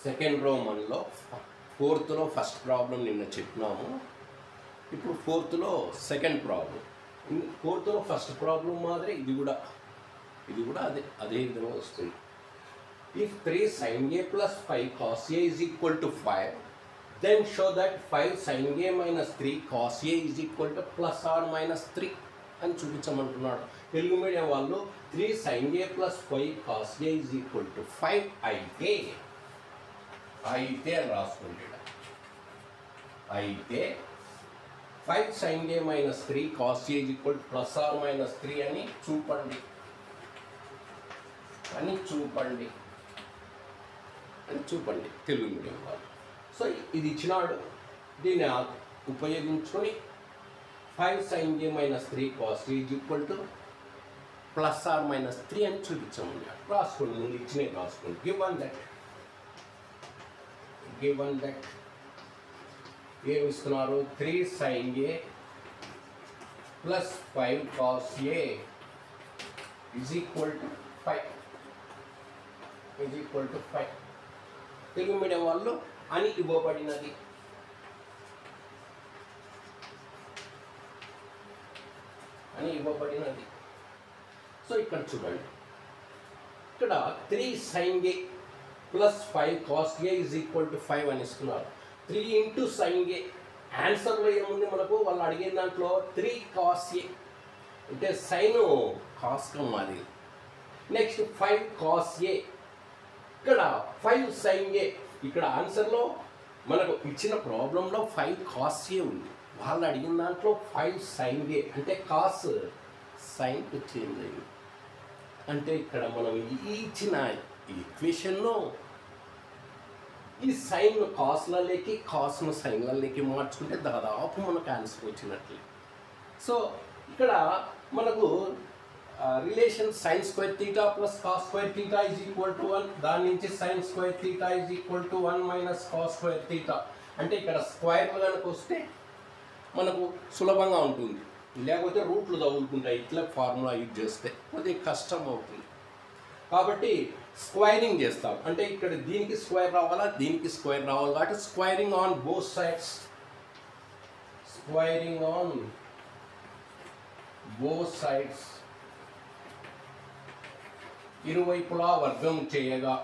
Second రోమన్లో ఫోర్త్లో first problem నిన్న చెప్పినాము. ఇప్పుడు ఫోర్త్లో సెకండ్ ప్రాబ్లం. ఫోర్త్లో ఫస్ట్ ప్రాబ్లం మాదిరి ఇది కూడా అదే విధంగా వస్తుంది. If 3 sin a plus 5 cos a is equal to 5, then show that 5 sin a minus 3 cos a is equal to plus or minus 3 అని చూపించమంటున్నాడు. తెలుగు మీడియం వాళ్ళు 3 sin a plus 5 cos a is equal to 5 అయితే రాసుకుంటాడు. అయితే 5 sin a minus 3 cos a is equal to plus or minus 3 అని చూపండి Telugu medium వాళ్ళు. So ఇది ఇచ్చినాడు, దీన్ని ఉపయోగించుకొని 5 sin a minus 3 cos a is equal to plus or minus 3 అని చూపించమన్నాడు. రాసుకోండి, ముందు ఇచ్చినవి రాసుకోండి. గివన్ దట్ ఏమి ఇస్తున్నారు? 3 sin a plus 5 cos a is equal to 5. Telugu medium వాళ్ళు అని ఇవ్వబడినది. సో ఇక్కడ చూడండి, ఇక్కడ 3 sin a plus 5 cos a is equal to 5 అని ఇస్తున్నారు. 3 into sin a, ఆన్సర్లో ఏముంది మనకు? వాళ్ళు అడిగిన దాంట్లో 3 cos a అంటే సైన్ కాస్గా మాది. నెక్స్ట్ 5 cos a, ఇక్కడ 5 sin a. ఇక్కడ ఆన్సర్లో మనకు ఇచ్చిన ప్రాబ్లంలో 5 cos a ఉంది. వాళ్ళు అడిగిన దాంట్లో 5 sin a అంటే కాస్ సైన్కి చేంజ్ అయింది. అంటే ఇక్కడ మనం ఇచ్చిన ఈక్వేషన్లో ఈ సైన్ కాస్లలోకి కాస్ను సైన్లలోకి మార్చుకుంటే దాదాపు మనకు ఆన్సర్ వచ్చినట్లే. సో ఇక్కడ మనకు relation sin square theta plus cos square theta is equal to 1. దాని నుంచి sin square theta is equal to 1 minus cos square theta. అంటే ఇక్కడ స్క్వేర్లు కనుక వస్తే మనకు సులభంగా ఉంటుంది, లేకపోతే రూట్లు తగులుకుంటాయి. ఇట్లా ఫార్ములా యూజ్ చేస్తే కొద్దిగా కష్టం అవుతుంది. కాబట్టి స్క్వైరింగ్ చేస్తాం. అంటే ఇక్కడ దీనికి స్క్వేర్ రావాలా, దీనికి స్క్వేర్ రావాలి. కాబట్టి స్క్వైరింగ్ ఆన్ బోత్ సైడ్స్, ఇరువైపులా వర్గం చేయగా.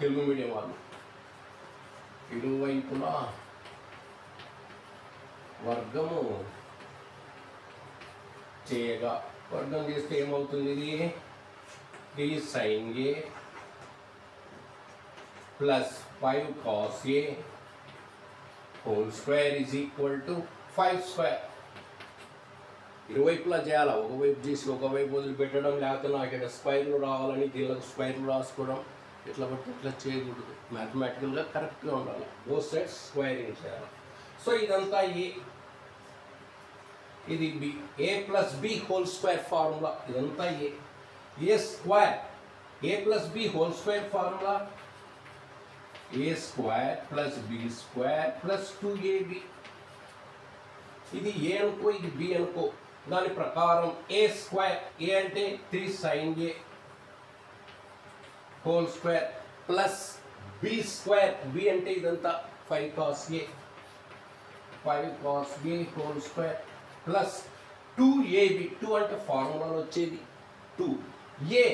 తెలుగు మీడియం వాళ్ళు ఇరువైపులా వర్గము చేయగా. వర్గం చేస్తే ఏమవుతుంది? ఇది 3 sin a plus 5 cos a whole square is equal to 5 square. ఇరువైపులా చేయాలి. ఒకవైపు చేసి ఒకవైపు వదిలిపెట్టడం, లేకపోతే నాకు ఇక్కడ స్క్వైర్లు రావాలని దీనికి స్క్వైర్లు రాసుకోవడం, ఇట్లా బట్టి ఇట్లా చేయకూడదు. మ్యాథమెటికల్గా కరెక్ట్గా ఉండాలి. బోత్ సైడ్స్ స్క్వైరింగ్ చేయాలి. సో ఇదంతా ఏ, ఇది B. A plus B whole square formula. ఇదంతా A square, A plus B whole square formula A square plus B square plus 2ab. ఇది ఏ అనుకో, ఇది బి అనుకో. దాని ప్రకారం ఏ స్క్వేర్, ఏ అంటే 3 sin a whole square plus B square, B అంటే ఇదంతా 5 cos a whole square plus 2ab. 2 అంటే ఫార్ములాలో వచ్చేది 2. ఏ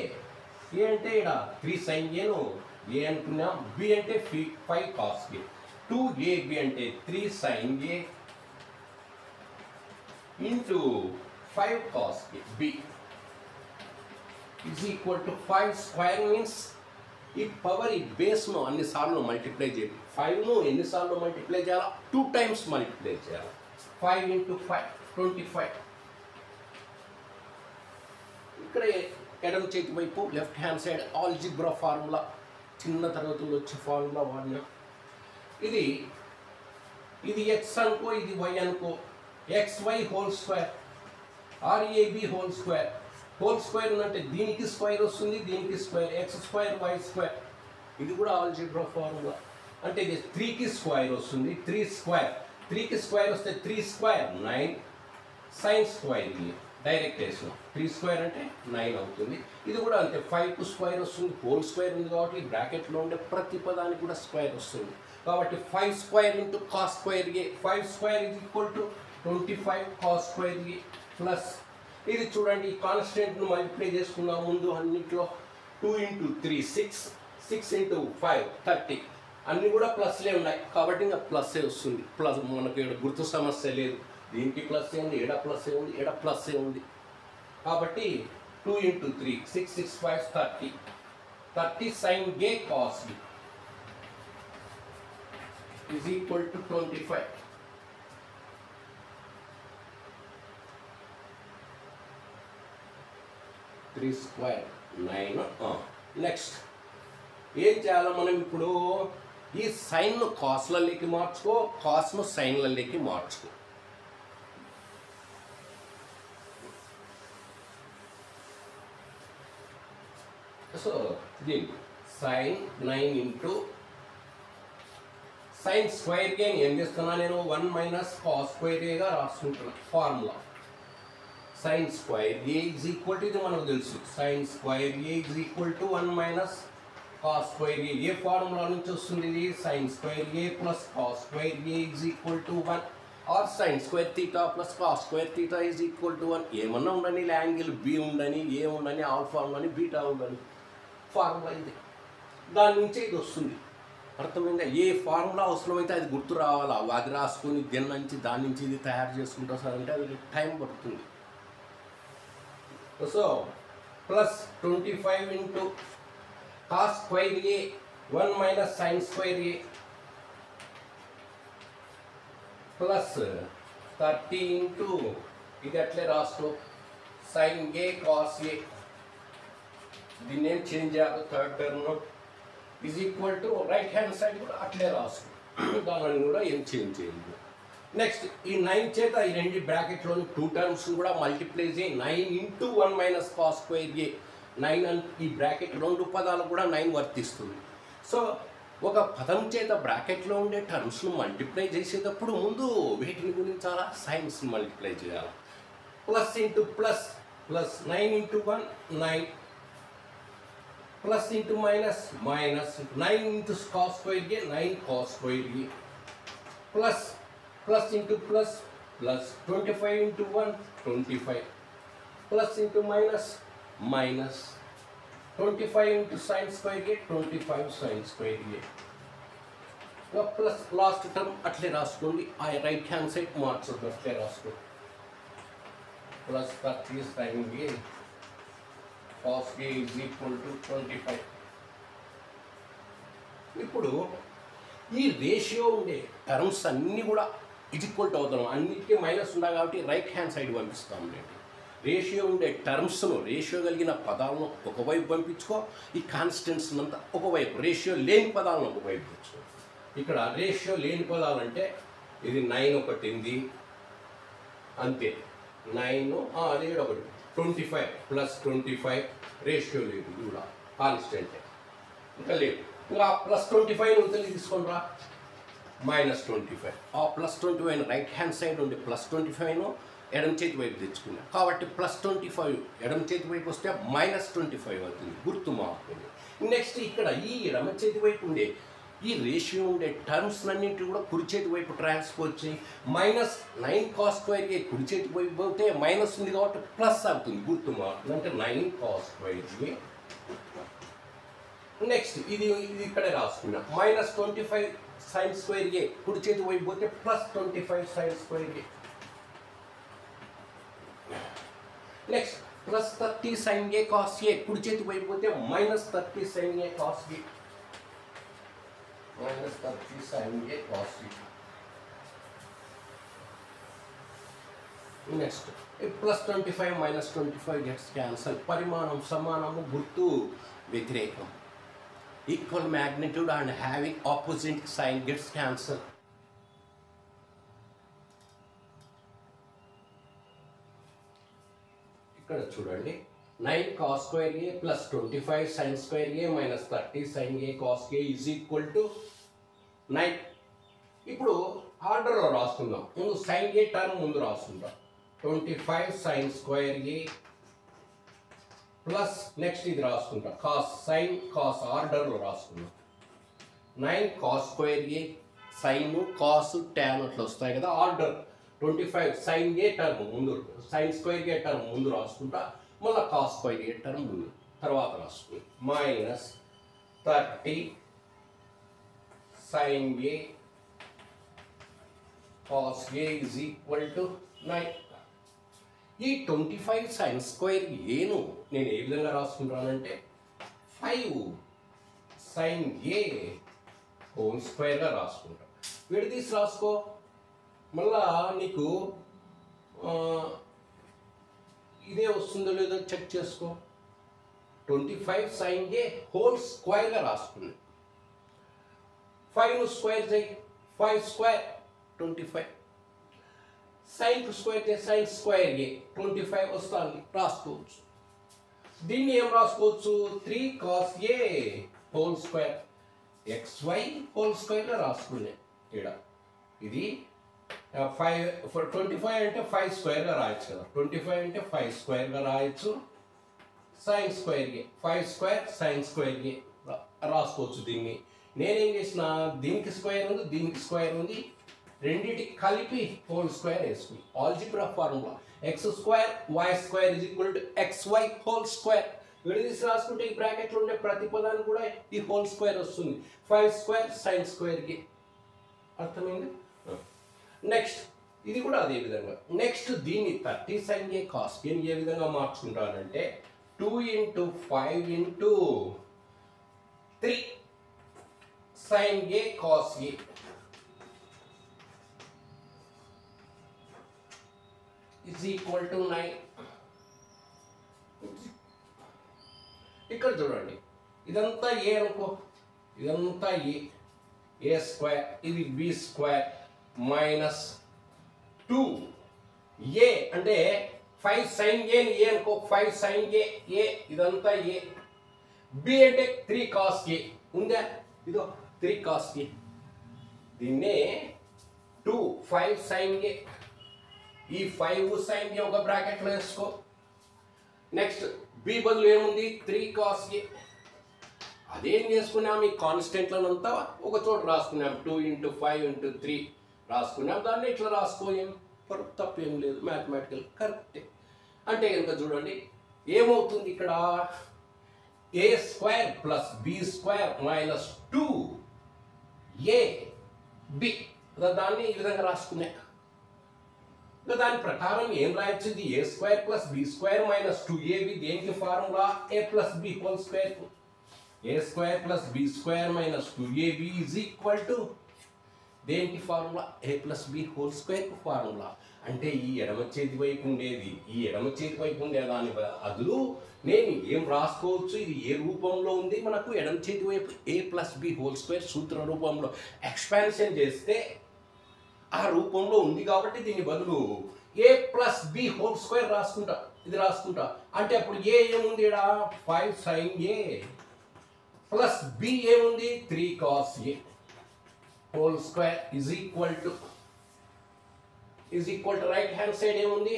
అంటే ఇక్కడ 3 sin aను ఏ అనుకున్నాం, బి అంటే 5 cos a. 2ab అంటే 3 sin a into 5 cos a. b is equal to 5 square means ఈ పవర్, ఈ బేస్ను అన్నిసార్లు మల్టిప్లై చేయాలి. 5ను ఎన్నిసార్లు మల్టిప్లై చేయాలా? 2 times మల్టిప్లై చేయాలి. 5 into 5 25. ఇక్కడ ఎడమ చేతి వైపు left hand side algebra formula, చిన్న తరగతుల్లో వచ్చే ఫార్ములా వాడినా. ఇది ఎక్స్ అనుకో, ఇది వై అనుకో. xy whole square rab whole square. Whole square అంటే దీనికి స్క్వేర్ వస్తుంది, దీనికి square, x square y square. ఇది కూడా ఆల్జిబ్రా ఫార్ములా. అంటే ఇది 3కి స్క్వేర్ వస్తుంది, 3 స్క్వేర్. 3కి స్క్వేర్ వస్తే 3 స్క్వేర్ 9 sin స్క్వేర్ డైరెక్ట్ వేసాం 3 స్క్వేర్ అంటే 9 అవుతుంది. ఇది కూడా అంతే 5కు స్క్వేర్ వస్తుంది, హోల్ స్క్వేర్ ఉంది కాబట్టి బ్రాకెట్లో ఉండే ప్రతి పదానికి కూడా స్క్వేర్ వస్తుంది. కాబట్టి 5 square into cos square A, 5 square is equal to 25 cos square A plus ఇది చూడండి ఈ కాన్స్టెంట్ను మల్టిప్లై చేసుకుందాం ముందు అన్నిట్లో 2 ఇంటూ 3 6, 6 ఇంటూ 5 30 అన్నీ కూడా ప్లస్లే ఉన్నాయి కాబట్టి ఇంకా ప్లస్సే వస్తుంది. ప్లస్ మనకు ఇక్కడ గుర్తు సమస్య లేదు, దీనికి ప్లస్ ఏ ఉంది, ఎడ ప్లస్ ఏ ఉంది, ఎడ ప్లస్ ఏ ఉంది కాబట్టి 2 into 3 6 6 5 30 30 sine A cos B is equal to 25. Three square 9. Next ఏం చేయాలో మనం ఇప్పుడు ఈ సైన్ను కాస్లలోకి మార్చుకో, కాస్ను సైన్లలోకి మార్చుకో. సో దీనికి సైన్ 9 ఇంటూ సైన్ స్క్వేర్ కి ఏం చేస్తున్నా నేను 1 మైనస్ కాస్ స్క్వేర్ ఏగా రాసుకుంటున్నా formula. Sine square A is equal to ఇది మనకు తెలుసు, sine square A is equal to 1 minus cos square A. ఏ ఫార్ములా నుంచి వస్తుంది ఇది? Sine square A plus cos square A is equal to 1 or sine square theta plus cos square theta is equal to 1. ఏమన్నా ఉండని, angle B ఉండని, ఏ ఉండని, alpha ఉండని, beta ఉండని, ఫార్ములా ఇది. దాని నుంచే ఇది వస్తుంది. అర్థమైందా? ఏ ఫార్ములా అవసరమైతే అది గుర్తు రావాలా, అది రాసుకొని దీని నుంచి దాని నుంచి ఇది తయారు చేసుకుంటా సార్ అంటే అది టైం పడుతుంది. So plus 25 into cos square A 1 minus sine square A plus 30 into ఇది అట్లే రాసుకో సైన్ ఏ కాస్ ఏ, దీన్ని ఏం చేంజ్ చేయాలి third term is equal to right hand side కూడా అట్లే రాసుకో, దానిని కూడా ఏం చేంజ్ చేయండి. నెక్స్ట్ ఈ 9 చేత ఈ రెండు బ్రాకెట్లోని 2 టర్మ్స్ కూడా మల్టిప్లై చేయి. 9 into 1 minus cos square A 9 అని ఈ బ్రాకెట్ రెండు పదాలు కూడా 9 వర్తిస్తుంది. సో ఒక పదం చేత బ్రాకెట్లో ఉండే టర్మ్స్ను మల్టిప్లై చేసేటప్పుడు ముందు వీటిని గురించి అలా సైన్స్ మల్టిప్లై చేయాలి. Plus into plus plus 9 into 1 9 plus into minus minus 9 into cos square A 9 cos square A plus plus into plus plus 25 into 1 25 plus into minus minus 25 into sine square A 25 sine square A plus last term అట్లే రాసుకోండి. ఆ right hand side మార్చొద్దు, అట్లే రాసుకోండి. Plus 30 sine A cos A is equal to 25. ఇప్పుడు ఈ ratio ఉండే terms అన్నీ కూడా ఈక్వల్ టు అవుతాం, అన్నిటికీ మైనస్ ఉండాలి కాబట్టి రైట్ హ్యాండ్ సైడ్ పంపిస్తాం. రేషియో ఉండే టర్మ్స్ను, రేషియో కలిగిన పదాలను ఒకవైపు పంపించుకో, ఈ కాన్స్టెంట్స్ అంతా ఒకవైపు, రేషియో లేని పదాలను ఒకవైపు తెచ్చుకో. ఇక్కడ రేషియో లేని పదాలు అంటే ఇది 9 ఒకటి ఉంది అంతే, 9 అది ఒకటి 25 ప్లస్ 25 రేషియో లేదు, ఇది కూడా కాన్స్టెంటే ఇంకా లేదు. ఇంకా ప్లస్ 25 ఉంటే తీసుకొని రా మైనస్ 25. ఆ ప్లస్ 25 రైట్ హ్యాండ్ సైడ్ ఉండే ప్లస్ 25 ఎడమ చేతి వైపు తెచ్చుకున్నా కాబట్టి ప్లస్ 25 ఎడమ చేతి వైపు వస్తే మైనస్ 25 అవుతుంది, గుర్తు మారుతుంది. నెక్స్ట్ ఇక్కడ ఈ ఎడమ చేతి వైపు ఉండే ఈ రేషియో ఉండే టర్మ్స్ అన్నింటి కూడా కుడి చేతి వైపు ట్రాన్స్ఫర్ చేయి. మైనస్ 9 కాస్ స్క్వేర్ ఏ కుడి చేతి వైపు పోతే మైనస్ ఉంది కాబట్టి ప్లస్ అవుతుంది, గుర్తు మారుతుంది. అంటే 9 కాస్ స్క్వేర్ ఏ. నెక్స్ట్ ఇది ఇక్కడే రాసుకున్నా మైనస్ 25 సైన్ స్క్వేర్ ఏ కుడి చేతి వైపు పోతే plus 25 sine square A. Next plus 30 sine A cos A కుడి చేతి వైపు పోతే minus 30 sine A cos A, minus 30 sine A cos A. Next plus 25 minus 25 gets cancel. పరిమాణం సమానము, గుర్తు వ్యతిరేకం. Equal magnitude and having opposite sign gets cancel. ఇక్కడ చూడండి 9 cos square A plus 25 sine square A minus 30 sine A cos A is equal to 9. ఇప్పుడు ఆర్డర్లో రాసుకుందాం. ముందు sign ఏ term ముందు రాసుకుందాం. 25 sin square a plus next ఇది రాసుకుంటా కాస్ సైన్ కాస్ ఆర్డర్లో రాసుకున్నాం 9 cos square a sine cos tan అట్లా వస్తాయి కదా ఆర్డర్ 25 sin a టర్మ్ ముందు sin square a టర్మ్ ముందు రాసుకుంటా మళ్ళీ cos square a టర్మ్ ముందు తర్వాత రాసుకుంటాం minus 30 sin a cos a is equal to 9. ఈ 25 sin square ఏను నేను ఏ విధంగా రాసుకుంటానంటే 5 sin a హోల్ స్క్వేర్గా రాసుకుంటా విడదీసి రాసుకో మళ్ళా నీకు ఇదే వస్తుందో లేదో చెక్ చేసుకో 25 sin a హోల్ స్క్వేర్గా రాసుకున్నా 5 స్క్వేర్ చేయి 5 స్క్వేర్ 25 sin స్క్వేర్ చేయి sin స్క్వేర్ ఏ 25 వస్తుంది రాసుకోవచ్చు దీన్ని ఏం రాసుకోవచ్చు 3 cos a whole square xy whole స్క్వేర్గా రాసుకునే ఇక్కడ ఇది 5 25 అంటే 5 స్క్వేర్గా రాయొచ్చు కదా 25 అంటే 5 స్క్వేర్గా రాయొచ్చు sin స్క్వేర్ ఏ 5 స్క్వేర్ sin స్క్వేర్ ఏ రాసుకోవచ్చు దీన్ని నేనేం చేసిన దీనికి స్క్వేర్ ఉంది దీనికి స్క్వేర్ ఉంది రెండింటికి కలిపి హోల్ స్క్వేర్ వేసుకుని algebra formula x square y square is equal to xy whole square విడదీసి రాసుకుంటే ఈ బ్రాకెట్లో ఉండే ప్రతి పదాన్ని కూడా ఈ హోల్ స్క్వేర్ వస్తుంది 5 స్క్వేర్ sin స్క్వేర్కి అర్థమైంది నెక్స్ట్ ఇది కూడా అదే విధంగా నెక్స్ట్ దీన్ని 30 sin a cos a ఏ విధంగా మార్చుకుంటానంటే 2 into 5 into 3 sin a cos a is equal to 9. ఇక్కడ చూడండి ఇదంతా ఏ అనుకో ఇదంతా ఏ స్క్వేర్ ఇది బి స్క్వేర్ మైనస్ 2 ఏ అంటే 5 sin a ని ఏ అనుకో 5 sin a ఇదంతా ఏ బి అంటే 3 cos a ఉందా ఇదో 3 cos a దీన్నే 2 5 sin a ఈ 5 sin a ఒక బ్రాకెట్లో వేసుకో నెక్స్ట్ బి బదులు ఏముంది 3 cos a అదేం చేసుకున్నాం ఈ కాన్స్టెంట్లనంతా ఒక చోట రాసుకున్నాం 2 into 5 into 3 రాసుకున్నాం దాన్ని ఇట్లా రాసుకోలేం తప్పేం లేదు మ్యాథమెటికల్ కరెక్టే అంటే కనుక చూడండి ఏమవుతుంది ఇక్కడ a square plus B square minus 2 a b దాన్ని ఈ విధంగా రాసుకున్నా దాని ప్రకారం ఏం రాయొచ్చు ఇది A square plus B square minus 2ab దేనికి formula a plus B whole square A square plus B square minus 2ab is equal to దేనికి formula a plus B whole square formula అంటే ఈ ఎడమ చేతి వైపు ఉండేది ఈ ఎడమ చేతి వైపు ఉండే దాని బదులు నేను ఏం రాసుకోవచ్చు ఇది ఏ రూపంలో ఉంది మనకు ఎడమ చేతి వైపు a plus B whole square సూత్ర రూపంలో ఎక్స్పాన్షన్ చేస్తే ఆ రూపంలో ఉంది కాబట్టి దీని బదులు a plus B whole square రాసుకుంటా ఇది రాసుకుంటా అంటే అప్పుడు ఏ ఏముంది ఇక్కడ 5 sin a ప్లస్ బి ఏముంది 3 cos a whole square is equal to right hand side ఏముంది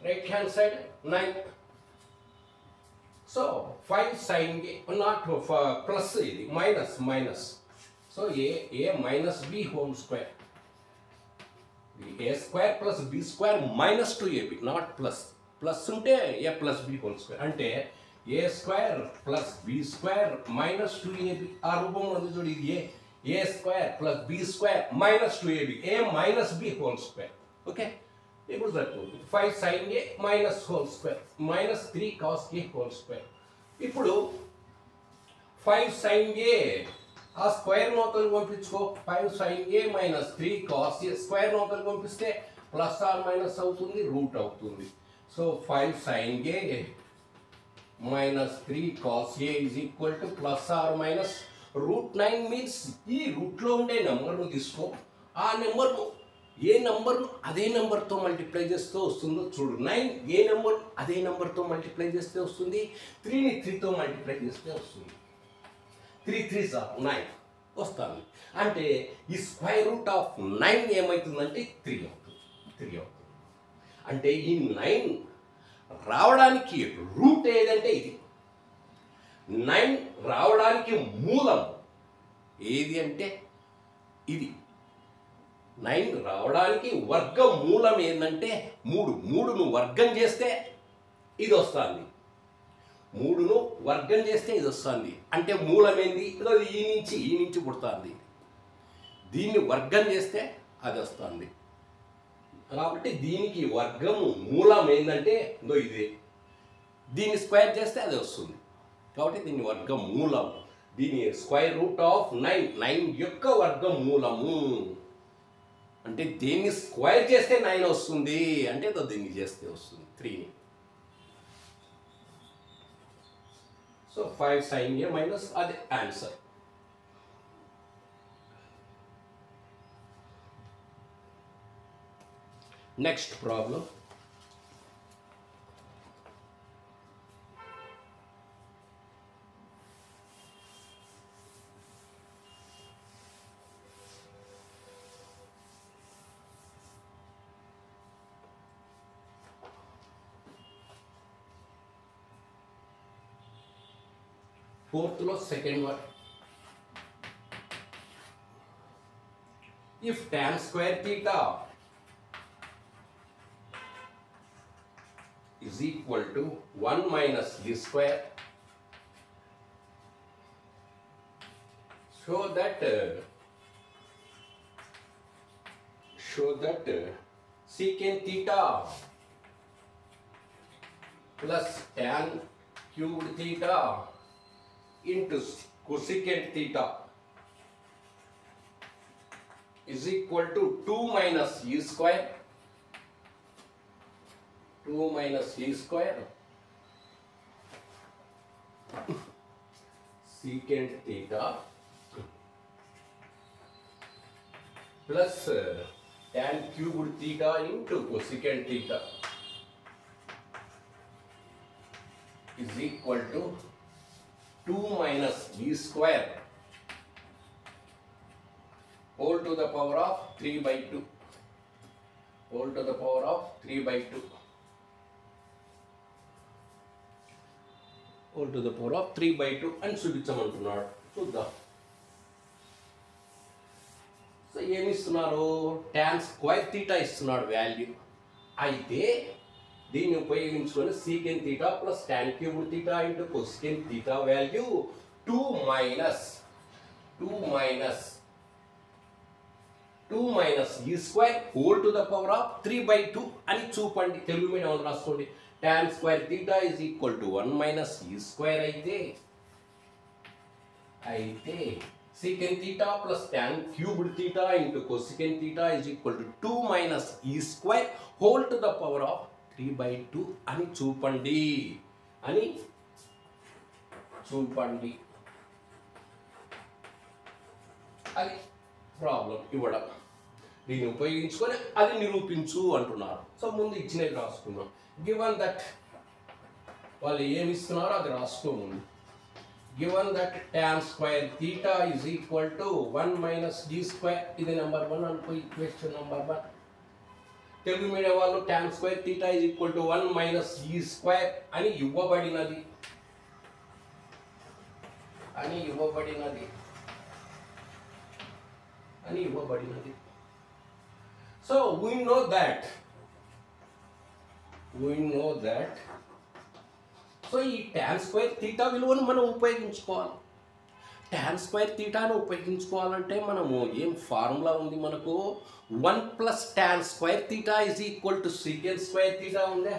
right hand side 9 so 5 sin a not plus ఇది minus so a minus B whole square a square plus B square minus 2ab not plus ఉంటే a plus B whole square అంటే a square plus B square minus 2ab ఆ రూపంలో ఉంది చూడు ఇది a square plus B square minus 2ab a minus B whole square okay ఇప్పుడు సరిపోతుంది 5 sin a minus whole square minus 3 cos a whole square ఇప్పుడు 5 sin a ఆ square నోతలు పంపించుకో 5 sin a minus 3 cos a square నోతలు పంపిస్తే plus or minus అవుతుంది root అవుతుంది so 5 sin a minus 3 cos a is equal to plus or minus √9 means ఈ రూట్లో ఉండే నెంబర్ను తీసుకో ఆ నెంబర్ను ఏ నెంబర్ను అదే నెంబర్తో మల్టిప్లై చేస్తే వస్తుందో చూడు 9 ఏ నెంబర్ అదే నెంబర్తో మల్టిప్లై చేస్తే వస్తుంది 3ని 3తో మల్టిప్లై చేస్తే వస్తుంది 3 3s are 9 వస్తుంది అంటే ఈ స్క్వేర్ రూట్ ఆఫ్ 9 ఏమవుతుందంటే 3 అవుతుంది అంటే ఈ 9 రావడానికి రూట్ ఏదంటే ఇది. 9 రావడానికి మూలం ఏది అంటే ఇది. 9 రావడానికి వర్గం మూలం ఏంటంటే 3. 3ను వర్గం చేస్తే ఇది వస్తుంది. 3ను వర్గం చేస్తే ఇది వస్తుంది. అంటే మూలం ఏంది? ఈ నుంచి పుడుతుంది. దీన్ని వర్గం చేస్తే అది వస్తుంది. కాబట్టి దీనికి వర్గము మూలం ఏంటంటే ఇదే. దీన్ని స్క్వేర్ చేస్తే అది వస్తుంది. కాబట్టి దీని వర్గం మూలం. దీని స్క్వేర్ రూట్ ఆఫ్ 9. 9 యొక్క వర్గం మూలము అంటే దీన్ని స్క్వేర్ చేస్తే 9 వస్తుంది. అంటే దీన్ని చేస్తే వస్తుంది 3ని. సో 5 sin A మైనస్ అది ఆన్సర్. Next problem. ఫోర్త్లో second one. If tan square theta is equal to 1 minus e square, show that secant theta plus tan cubed theta into cosecant theta is equal to 2 minus e square. 2 minus e square secant theta plus tan cubed theta into cosecant theta is equal to 2 minus e square whole to the power of 3 by 2 whole to the power of 3 by 2 whole to the power of 3 by 2 అని చూపించమంటున్నాడు. చూద్దాం. So ఏమి ఇస్తున్నారు? tan square theta ఇస్తున్నాడు value. అయితే దీన్ని ఉపయోగించుకొని secant theta plus tan cubed theta into cosecant theta value 2 minus e square whole to the power of 3 by 2 అని చూపండి. తెలుగు మీడియం రాసుకోండి. tan square theta is equal to 1 minus e square అయితే secant theta plus tan cubed theta into cosecant theta is equal to 2 minus e square whole to the power of 3 by 2 అని చూపండి. అది problem ఇవ్వడం. దీన్ని ఉపయోగించుకొని అది నిరూపించు అంటున్నారు. So ముందు ఇచ్చినది రాసుకున్నాం. గివన్ దట్ వాళ్ళు ఏమి ఇస్తున్నారో అది రాసుకోండి. Given that tan square theta is equal to 1 minus d square. ఇది నెంబర్ 1 అనుకో. Equation number 1. తెలుగు మీడియం వాళ్ళు tan square theta is equal to 1 minus e square అని ఇవ్వబడినది. So we know that so ఈ tan square theta విలువను మనం ఉపయోగించుకోవాలి. tan square thetaను ఉపయోగించుకోవాలంటే మనము ఏం ఫార్ములా ఉంది మనకు? 1 plus tan square theta is equal to secant square theta ఉందా?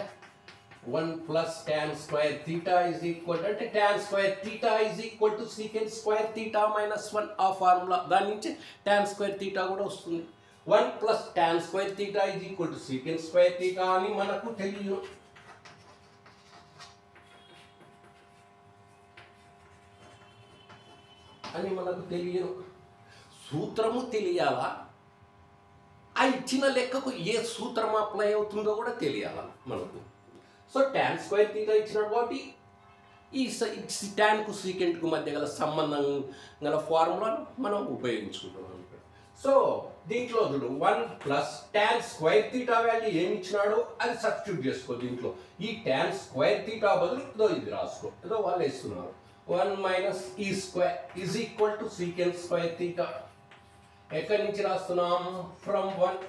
1 plus tan square theta is equal to అంటే tan square theta is equal to secant square theta minus 1 ఆ ఫార్ములా. దాని నుంచి tan square theta కూడా వస్తుంది. 1 plus tan square theta is equal to secant square theta అని మనకు తెలియదు. సూత్రము తెలియాలా? ఆ ఇచ్చిన లెక్కకు ఏ సూత్రం అప్లై అవుతుందో కూడా తెలియాలా మనకు. సో tan square theta ఇచ్చినాడు కాబట్టి ఈ tan కు secant కు మధ్య గల సంబంధం గల ఫార్ములాను మనం ఉపయోగించుకుంటున్నాం. సో దీంట్లో చూడు 1 plus tan square theta value ఏమి ఇచ్చినాడో అది సబ్స్టిట్యూట్ చేసుకో. దీంట్లో ఈ tan స్క్వేర్ తీటా బదులు ఇదో ఇది రాసుకో. ఏదో వాళ్ళు వేస్తున్నారు 1 minus e square is equal to secant square theta. ఎక్కడి నుంచి రాస్తున్నాం? ఫ్రమ్ 1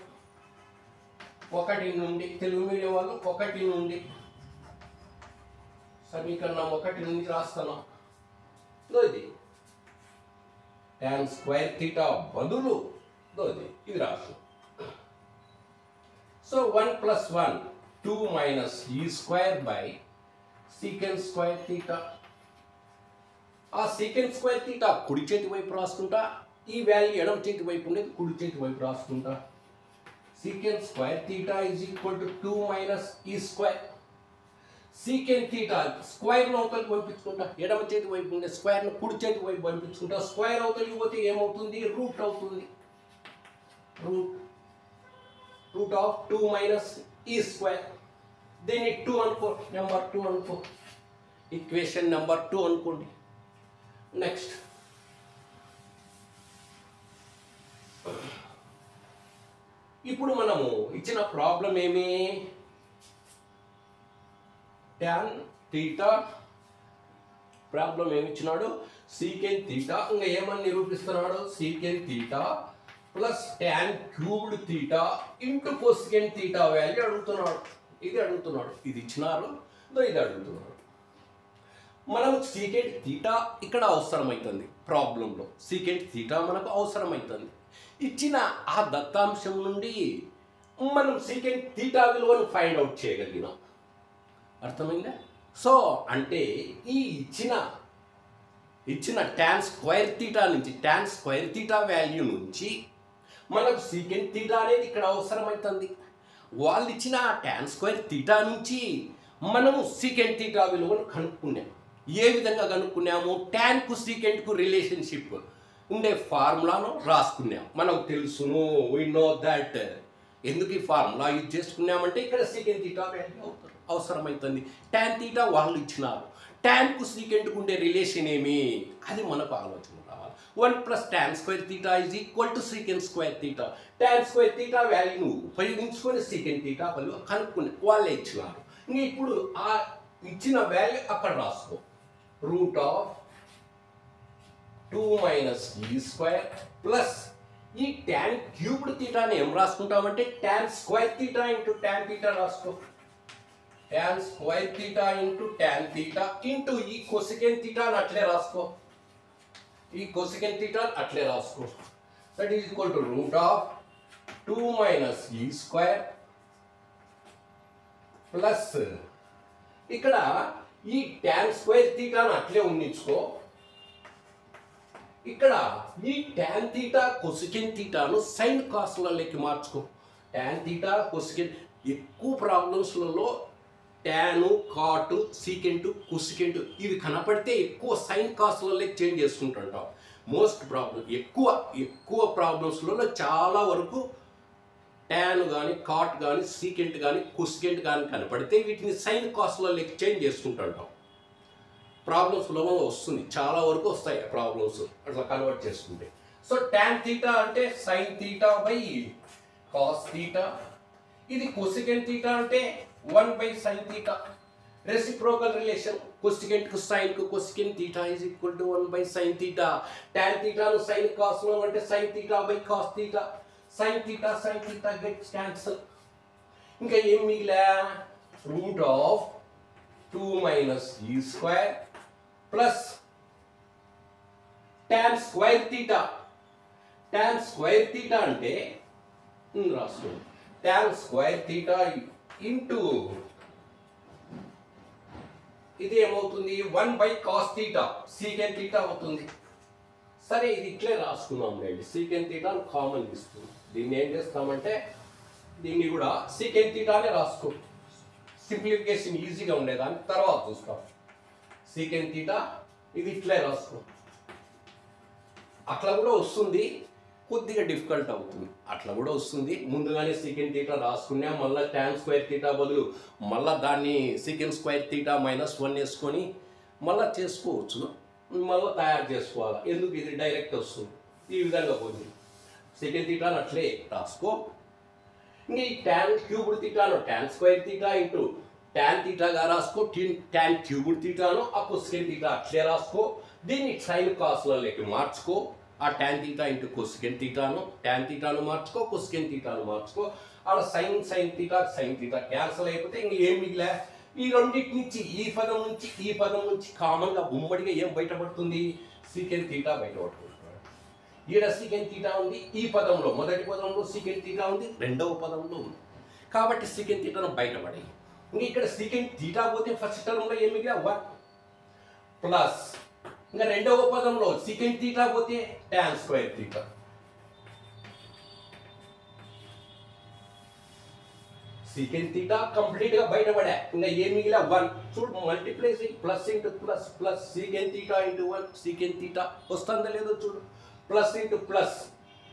ఒకటి నుండి, తెలుగు మీడియం వాళ్ళు ఒకటి నుండి, సమీకరణం 1 నుండి రాస్తున్నాం. ఇది tan స్క్వేర్ తీటా బదులు ఇది రాసు. So 1 plus 1 2 minus e square by secant square theta. ఆ సీకెంట్ స్క్వేర్ తీటా కుడి చేతి వైపు రాసుకుంటా, ఈ వాల్యూ ఎడమ చేతి వైపు ఉండేది కుడి చేతి వైపు రాసుకుంటా. Secant square theta is equal to 2 minus e square. Secant theta square అవతలికి పంపించుకుంటా, ఎడమ చేతి వైపు ఉండే స్క్వేర్ను కుడి చేతి వైపు పంపించుకుంటా. స్క్వేర్ అవతలికి పోతే ఏమవుతుంది? రూట్ అవుతుంది. Route of 2 minus e square. దీన్ని 2 అనుకో, నెంబర్ 2 అనుకో, ఈక్వేషన్ నెంబర్ 2 అనుకోండి. నెక్స్ట్ ఇప్పుడు మనము ఇచ్చిన ప్రాబ్లం ఏమి? tan తీటా ప్రాబ్లం ఏమి ఇచ్చినాడు? Secant theta. ఇంకా ఏమని నిరూపిస్తున్నాడు? Secant theta plus tan cubed theta into cosecant theta value అడుగుతున్నాడు. ఇది అడుగుతున్నాడు, ఇది ఇచ్చినారు, ఇది అడుగుతున్నాడు. మనం సీకెంట్ తీటా ఇక్కడ అవసరమవుతుంది. ప్రాబ్లంలో సీకెంట్ తీటా మనకు అవసరమవుతుంది. ఇచ్చిన ఆ దత్తాంశం నుండి మనం సీకెంట్ తీటా విలువను ఫైండ్ అవుట్ చేయగలిగినాం. అర్థమైందా? సో అంటే ఈ ఇచ్చిన tan స్క్వేర్ తీటా నుంచి, tan స్క్వేర్ తీటా వాల్యూ నుంచి మనకు సీకెంట్ తీటా అనేది ఇక్కడ అవసరమవుతుంది. వాళ్ళు ఇచ్చిన tan స్క్వేర్ తీటా నుంచి మనము సీకెంట్ తీటా విలువను కనుక్కున్నాం. ఏ విధంగా కనుక్కున్నాము? ట్యాన్కు సీకెంట్కు రిలేషన్షిప్ ఉండే ఫార్ములాను రాసుకున్నాం. మనకు తెలుసును, వి నో దట్. ఎందుకు ఈ ఫార్ములా యూజ్ చేసుకున్నామంటే ఇక్కడ సీకెంట్ తీటా వాల్యూ అవసరమవుతుంది. tan తీటా వాళ్ళు ఇచ్చినారు. ట్యాన్కు సీకెంట్కు ఉండే రిలేషన్ ఏమి? అది మనకు ఆలోచన రావాలి. 1 plus tan square theta is equal to secant square theta. tan square theta వాల్యూను ఉపయోగించుకొని సీకెంట్ తీటా విలువ కనుక్కుని వాళ్ళే ఇచ్చినారు. ఇంకా ఇప్పుడు ఆ ఇచ్చిన వాల్యూ అక్కడ రాసుకో. Route of 2 minus e square plus ఈ tan క్యూబ్డ్ తీటాని ఏం రాసుకుంటామంటే tan square theta into tan theta రాసుకో. tan square theta into tan theta into ఈ కొసెకెంట్ తీటాని అట్లే రాసుకో. ఈ కొసెకెంట్ తీటాని అట్లే రాసుకో. That is equal to root of 2 minus e square plus ఇక్కడ ఈ tan స్క్వేర్ తీటాను అట్లే ఉండించుకో. ఇక్కడ ఈ tan తీటా కొసెకెంట్ తీటాను సైన్ కాస్లలోకి మార్చుకో. tan తీటా కొసెకెంట్ ఎక్కువ ప్రాబ్లమ్స్లలో టాను, కాటు, సీకెంటు, కొసెకెంటు ఇవి కనపడితే ఎక్కువ సైన్ కాస్లలోకి చేంజ్ చేసుకుంటుంటాం. మోస్ట్ ప్రాబ్లం ఎక్కువ ప్రాబ్లమ్స్లలో చాలా వరకు ట్యాన్ కానీ, కాట్ కానీ, సీకెంట్ కానీ, కొసెకెంట్ కానీ కనపడితే వీటిని సైన్ కాస్లలోకి చేంజ్ చేసుకుంటుంటాం. ప్రాబ్లమ్స్ సులభంగా వస్తుంది, చాలా వరకు వస్తాయి ప్రాబ్లమ్స్ అట్లా కన్వర్ట్ చేసుకుంటే. సో tan తీటా అంటే sine theta by cos theta. ఇది కొసెకెంట్ తీటా అంటే 1 by sine theta. Reciprocal relation కొసెకెంట్కు సైన్కు cosecant theta is equal to 1 by sine theta. tan తీటాను సైన్ కాస్లో అంటే sine theta by cos theta. Sine theta gets cancel. ఇంకా ఏం మిగిలా? Root of 2 minus e square plus tan square theta. tan square theta అంటే రాసుకోండి, tan square theta into ఇది ఏమవుతుంది? 1 by cos theta secant theta అవుతుంది. సరే ఇది ఇట్లే రాసుకున్నాం రండి. సీకెంట్ తీటా కామన్ ఇస్తుంది. దీన్ని ఏం చేస్తామంటే దీన్ని కూడా సీకెంట్ తీటానే రాసుకో. సింప్లిఫికేషన్ ఈజీగా ఉండేదాన్ని తర్వాత చూస్తాం. సీకెంట్ తీటా ఇది ఇట్లే రాసుకో. అట్లా కూడా వస్తుంది, కొద్దిగా డిఫికల్ట్ అవుతుంది. అట్లా కూడా వస్తుంది. ముందుగానే సీకెంట్ తీటా రాసుకున్నా, మళ్ళీ tan స్క్వేర్ తీటా బదులు మళ్ళీ దాన్ని సీకెంట్ స్క్వేర్ తీటా -1 వేసుకొని మళ్ళీ చేసుకోవచ్చు, మళ్ళీ తయారు చేసుకోవాలి. ఎందుకు? ఇది డైరెక్ట్ వస్తుంది, ఈ విధంగా పోతుంది. సెకండ్ తీటాను అట్లే రాసుకో. ఇంకా ఈ ట్యాన్ క్యూబ్డ్ తీటాను tan square theta into tan తీటాగా రాసుకో. ట్యాన్ క్యూబ్డ్ తీటాను ఆ కొసెకెంట్ తీటా అట్లే రాసుకో. దీన్ని సైన్ కాస్లలోకి మార్చుకో. ఆ ట్యాన్ తీటా ఇంటూ కొసెకెంట్ తీటాను ట్యాన్ తీటాను మార్చుకో, కొసెకెంట్ తీటాను మార్చుకో. అలా సైన్ తీటా క్యాన్సల్ అయిపోతే ఇంక ఏం మిగిలే? ఈ రెండింటి నుంచి ఈ పదం నుంచి కామన్గా ఉమ్మడిగా ఏం బయటపడుతుంది? సీకెంట్ తీటా బయటపడుతుంది. ఈడ సీకెంట్ తీటా ఉంది, ఈ పదంలో మొదటి పదంలో సీకెంట్ తీటా ఉంది, రెండవ పదంలో ఉంది. కాబట్టి సీకెంట్ తీటాను బయటపడి ఇంక ఇక్కడ సీకెంట్ తీటా పోతే ఫస్ట్ టర్మ్లో ఏం మిగిలా? 1 ప్లస్ ఇంకా రెండవ పదంలో సీకెంట్ తీటా పోతే tan square theta. Secant theta కంప్లీట్గా బయటపడా. ఇంకా ఏం మిగిలా? 1. చూడు multiply plus into plus plus secant theta into 1 secant theta వస్తుందా లేదో చూడు. Plus into plus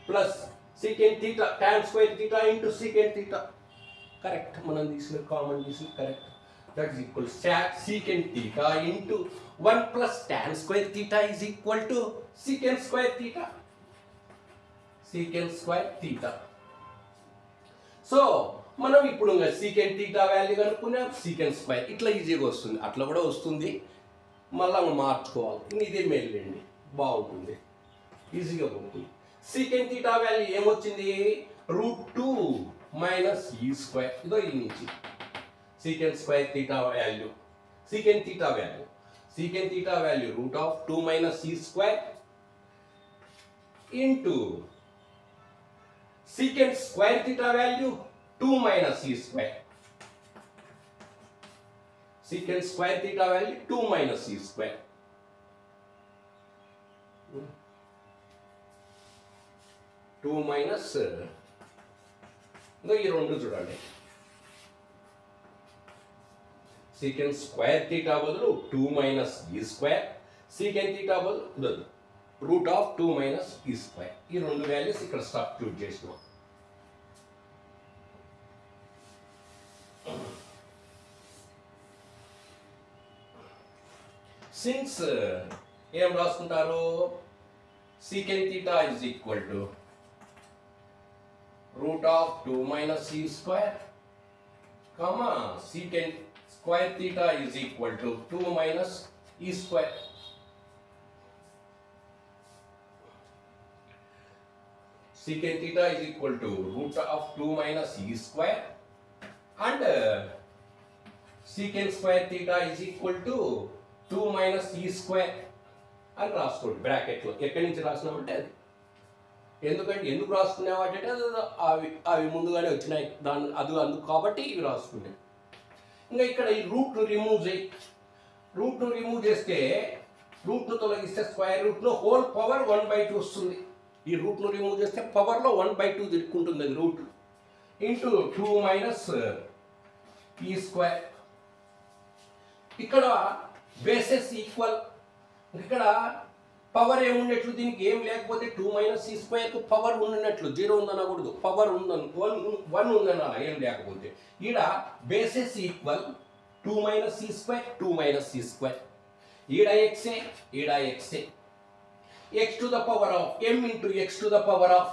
plus secant theta tan square theta into secant theta. Correct, మనం తీసిన కామన్ తీసిన correct. That is equal secant theta into 1 plus tan square theta is equal to secant square theta. Secant square theta. So మనం ఇప్పుడు secant theta value కనుక్కున్నాం. Secant square ఇట్లా ఈజీగా వస్తుంది, అట్లా కూడా వస్తుంది. మళ్ళీ మార్చుకోవాలి. ఇదే మెయిన్ బాగుంటుంది, ఈజీగా పోతుంది. సీకెంట్ తీటా వాల్యూ ఏమొచ్చింది? √2 మైనస్ ఈ స్క్వేర్. ఇదో ఈ నుంచి secant square theta value secant theta value √2 minus e square into secant square theta value 2 minus e square. Secant square theta value 2 minus e square. Two minus e రెండు చూడండి. Secant square theta బదులు 2 minus e square, secant theta బదులు √2 minus e square. ఈ రెండు values ఇక్కడ substitute చేసినాం. Since ఏం రాసుకుంటారు? Secant theta is equal to √2 minus e square, secant square theta is equal to 2 minus e square. Secant theta is equal to √2 minus e square and secant square theta is equal to 2 minus e square అని రాసుకోండి బ్రాకెట్లో. ఎక్కడి నుంచి రాసినామంటే అది ఎందుకు రాసుకునేవాటే అవి ముందుగానే వచ్చినాయి అందుకు కాబట్టి ఇవి రాసుకున్నాయి. ఇంకా ఇక్కడ ఈ రూట్ను రిమూవ్ చేస్తే రూట్ను తొలగిస్తే స్క్వేర్ రూట్లో హోల్ పవర్ 1/2 వస్తుంది. ఈ రూట్ను రిమూవ్ చేస్తే పవర్లో 1/2 తిరుక్కుంటుంది అది route into 2 minus e square. ఇక్కడ బేసెస్ ఈక్వల్. ఇక్కడ పవర్ ఏముండేట్లు దీనికి ఏం లేకపోతే 2 మైనస్ ఈ స్క్వేర్కు పవర్ ఉన్నట్లు 0 ఉందనకూడదు, పవర్ ఉందని 1 ఉందనాల ఏం లేకపోతే. ఈడ bases equal 2 minus e square 2 minus e square. ఈడ x x to the power of m into x to the power of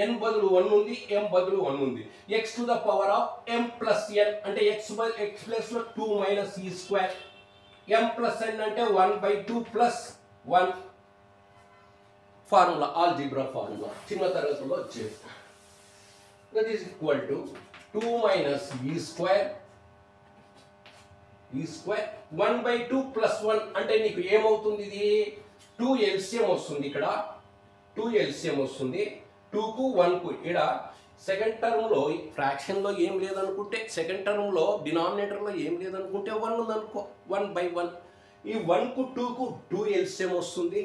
n బదులు 1 ఉంది, m బదులు 1 ఉంది. x to the power of m plus n అంటే x plus 2 minus e square, m plus n అంటే 1/2 plus 1. Formula algebra formula చిన్న తరగతిలో వచ్చేది. That is equal to 2 minus e square 1/2 plus 1 అంటే నీకు ఏమవుతుంది? ఇది 2 LCM వస్తుంది. ఇక్కడ 2 LCM వస్తుంది 2కు 1కు. ఇక్కడ సెకండ్ టర్మ్లో ఫ్రాక్షన్లో ఏం లేదనుకుంటే, సెకండ్ టర్మ్లో డినామినేటర్లో ఏం లేదనుకుంటే 1 ఉందనుకో, 1/1. ఈ 1కు 2కు 2 LCM వస్తుంది.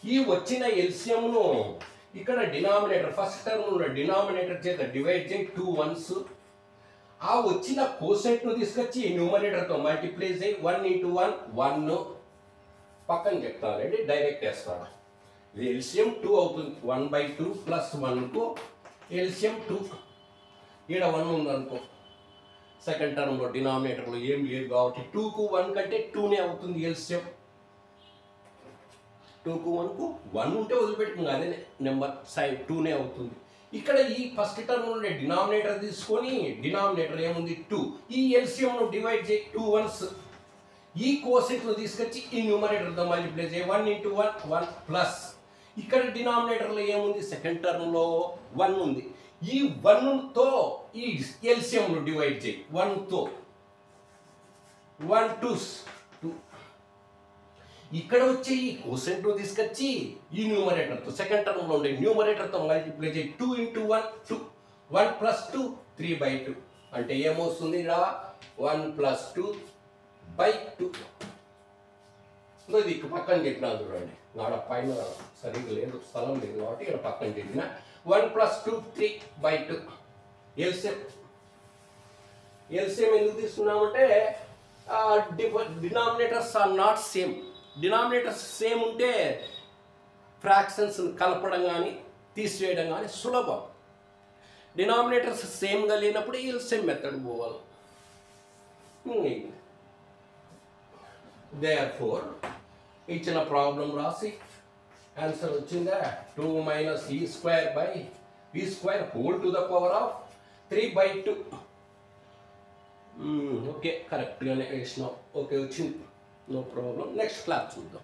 ఈ వచ్చిన ఎల్సిఎంను ఇక్కడ డినామినేటర్ ఫస్ట్ టర్మ్లో డినామినేటర్ చేత డివైడ్ చేయి 2 1s. ఆ వచ్చిన కోసెంట్ను తీసుకొచ్చి న్యూమరేటర్తో మల్టిప్లై చేయి 1 into 1 1. పక్కన చెప్తానండి, డైరెక్ట్ వేస్తాను. ఇది ఎల్సిఎం 2 అవుతుంది. 1/2 ప్లస్ 1కు ఎల్సిఎం 2. ఈడ 1 ఉందనుకో, సెకండ్ టర్మ్లో డినామినేటర్లో ఏం లేదు కాబట్టి 2కు 1 కంటే 2నే అవుతుంది ఎల్సిఎం. 2కు 1కు 1 ఉంటే వదిలిపెట్టుకుంది, అదే నెంబర్ సైన్ 2నే అవుతుంది. ఇక్కడ ఈ ఫస్ట్ టర్మ్ ఉండే డినామినేటర్ తీసుకొని డినామినేటర్ ఏముంది 2, ఈ ఎల్సిఎంను డివైడ్ చేయి 2 1s, ఈ కోసెంట్ను తీసుకొచ్చి ఈ న్యూమరేటర్తో మల్టిప్లై చేయి 1 × 1 1 ప్లస్ ఇక్కడ డినామినేటర్లో ఏముంది సెకండ్ టర్మ్లో 1 ఉంది, ఈ 1తో ఈ ఎల్సిఎంను డివైడ్ చేయి 1తో 1 2s 2, ఇక్కడ వచ్చే ఈ కోసెంట్ను తీసుకొచ్చి ఈ న్యూమరేటర్తో సెకండ్ టర్మ్లో ఉండే న్యూమరేటర్తో మల్టిప్లై చేయి 2 × 1 2 1 + 2 3/2 అంటే ఏమొస్తుంది రా 1 + 2/2. ఇది ఇక్కడ పక్కన చెప్పినా చూడండి, నాడ పైన సరిగ్గా లేదు స్థలం లేదు కాబట్టి ఇక్కడ పక్కన చెప్పిన 1 + 2 3/2. ఎల్సిఎం ఎందుకు తీసుకున్నామంటే denominators are not same. Denominators same ఉంటే ఫ్రాక్షన్స్ కలపడం కానీ తీసివేయడం కానీ సులభం. డినామినేటర్స్ సేమ్గా లేనప్పుడు ఎల్సిఎం మెథడ్ పోవాలి. దేర్ఫోర్ ఇచ్చిన ప్రాబ్లం రాసి ఆన్సర్ వచ్చిందా 2 - e² whole to the power of 3/2. Okay, కరెక్ట్గానే వేసినాం. ఓకే వచ్చింది, నో ప్రాబ్లం. నెక్స్ట్ క్లాస్ చూద్దాం.